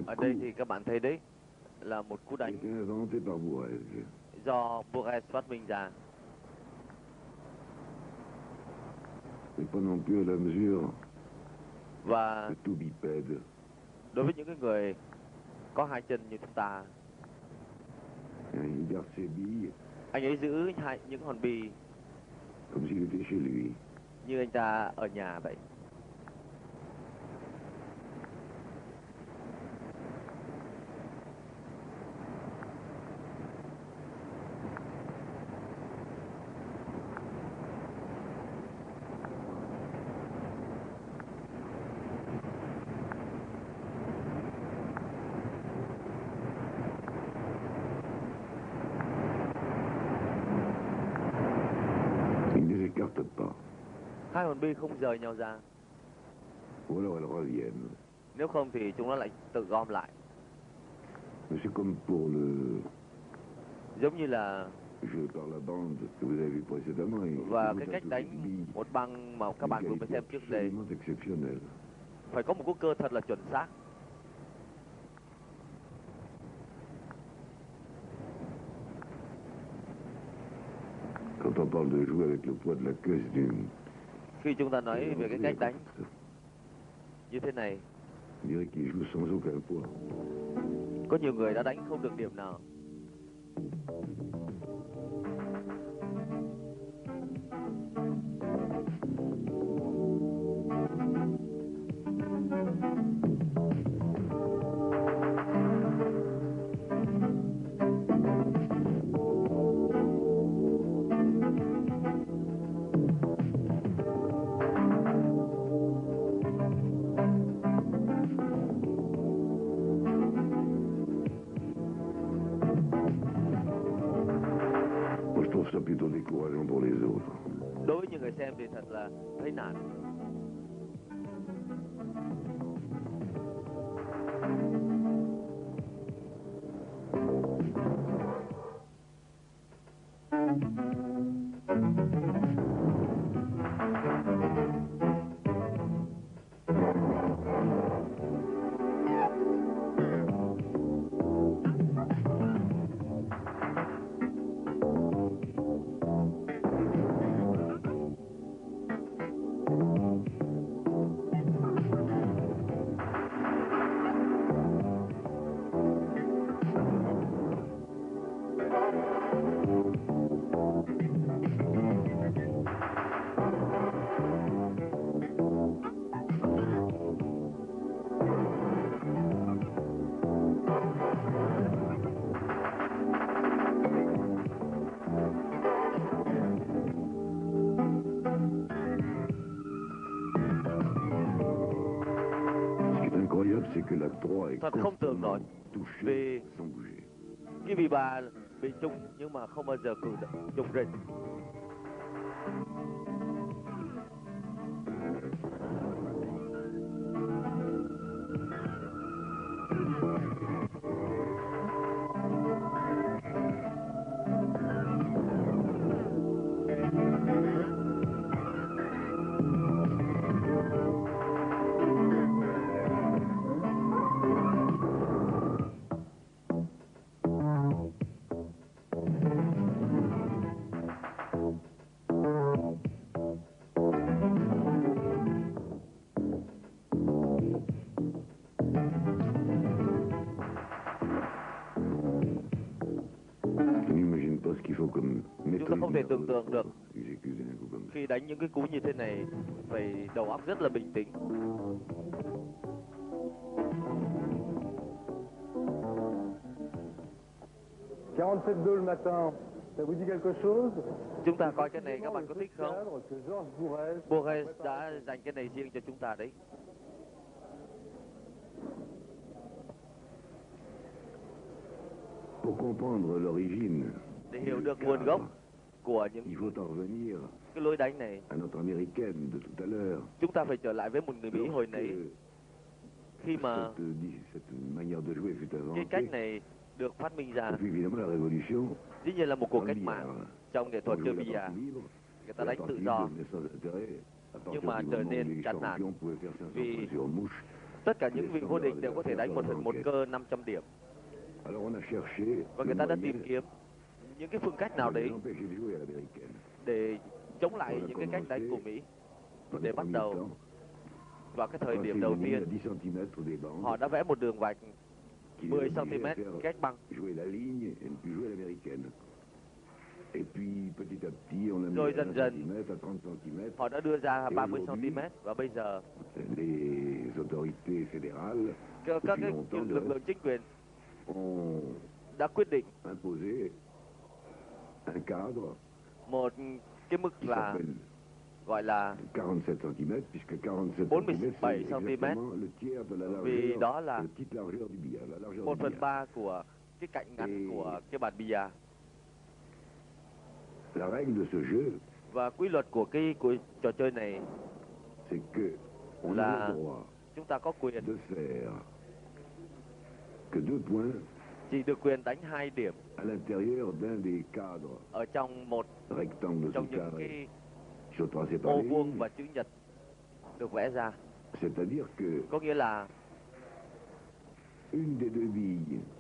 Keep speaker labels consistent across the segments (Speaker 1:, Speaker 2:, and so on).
Speaker 1: Ở đây thì các bạn thấy đấy là một cú đánh do Bourges phát minh ra. Và đối với những cái người có hai chân như chúng ta, anh ấy giữ những hòn bi như anh ta ở nhà vậy. Hai hòn bi không rời nhau ra. Nếu không thì chúng nó lại tự gom lại. Giống như là và cái cách đánh một băng mà các bạn vừa mới xem trước đây phải có một cú cơ thật là chuẩn xác. Khi chúng ta nói về cái cách đánh như thế này, có nhiều người đã đánh không được điểm nào. Đối với những người xem thì thật là thấy nản. Thật không tưởng nổi vì cái bì bà bị trúng nhưng mà không bao giờ cử trùng rình. Chúng ta không thể tưởng tượng được khi đánh những cái cú như thế này phải đầu óc rất là bình tĩnh. Chúng ta coi cái này các bạn có thích không? Bourges đã dành cái này riêng cho chúng ta đấy. Để hiểu được nguồn gốc của những cái lối đánh này, chúng ta phải trở lại với một người Mỹ hồi nãy. Khi mà cái cách này được phát minh ra, dĩ nhiên là một cuộc cách mạng trong nghệ thuật chơi bia. Người ta đánh tự do, nhưng mà trở nên chán nản vì Tất cả những vị vô địch đều có thể đánh một cơ 500 điểm. Và người ta đã tìm kiếm những cái phương cách nào đấy để chống lại những cái cách đánh của Mỹ. Để bắt đầu vào cái thời điểm đầu tiên, họ đã vẽ một đường vạch 10 cm cách băng. Rồi dần dần họ đã đưa ra 30 cm và bây giờ các cái lực lượng chính quyền đã quyết định một cái mức là gọi là 47 cm, vì đó là 1/3 của cái cạnh ngắn của cái bàn bia. Và quy luật của trò chơi này là chúng ta có quyền chỉ được quyền đánh 2 điểm ở trong trong những cái ô vuông và chữ nhật được vẽ ra. Có nghĩa là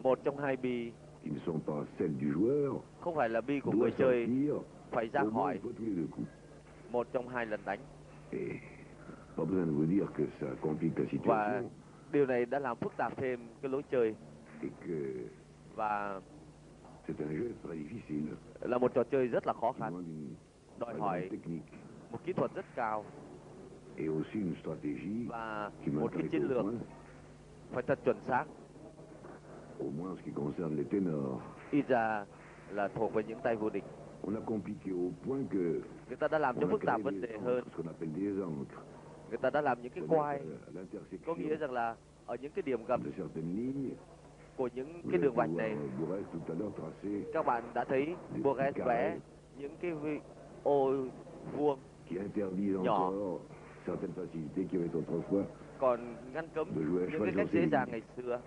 Speaker 1: một trong hai bi không phải là bi của người chơi phải ra khỏi một trong hai lần đánh. Và điều này đã làm phức tạp thêm cái lối chơi. Và là một trò chơi rất là khó khăn, đòi hỏi một kỹ thuật rất cao và một cái chiến lược phải thật chuẩn xác. Ít ra là thuộc về những tay vô địch. Người ta đã làm cho phức tạp vấn đề hơn. Người ta đã làm những cái quai, có nghĩa rằng là ở những cái điểm gặp của những cái đường vạch này, các bạn đã thấy Bourges vẽ những cái ô vuông nhỏ, còn ngăn cấm những cái cách dễ dàng ngày xưa.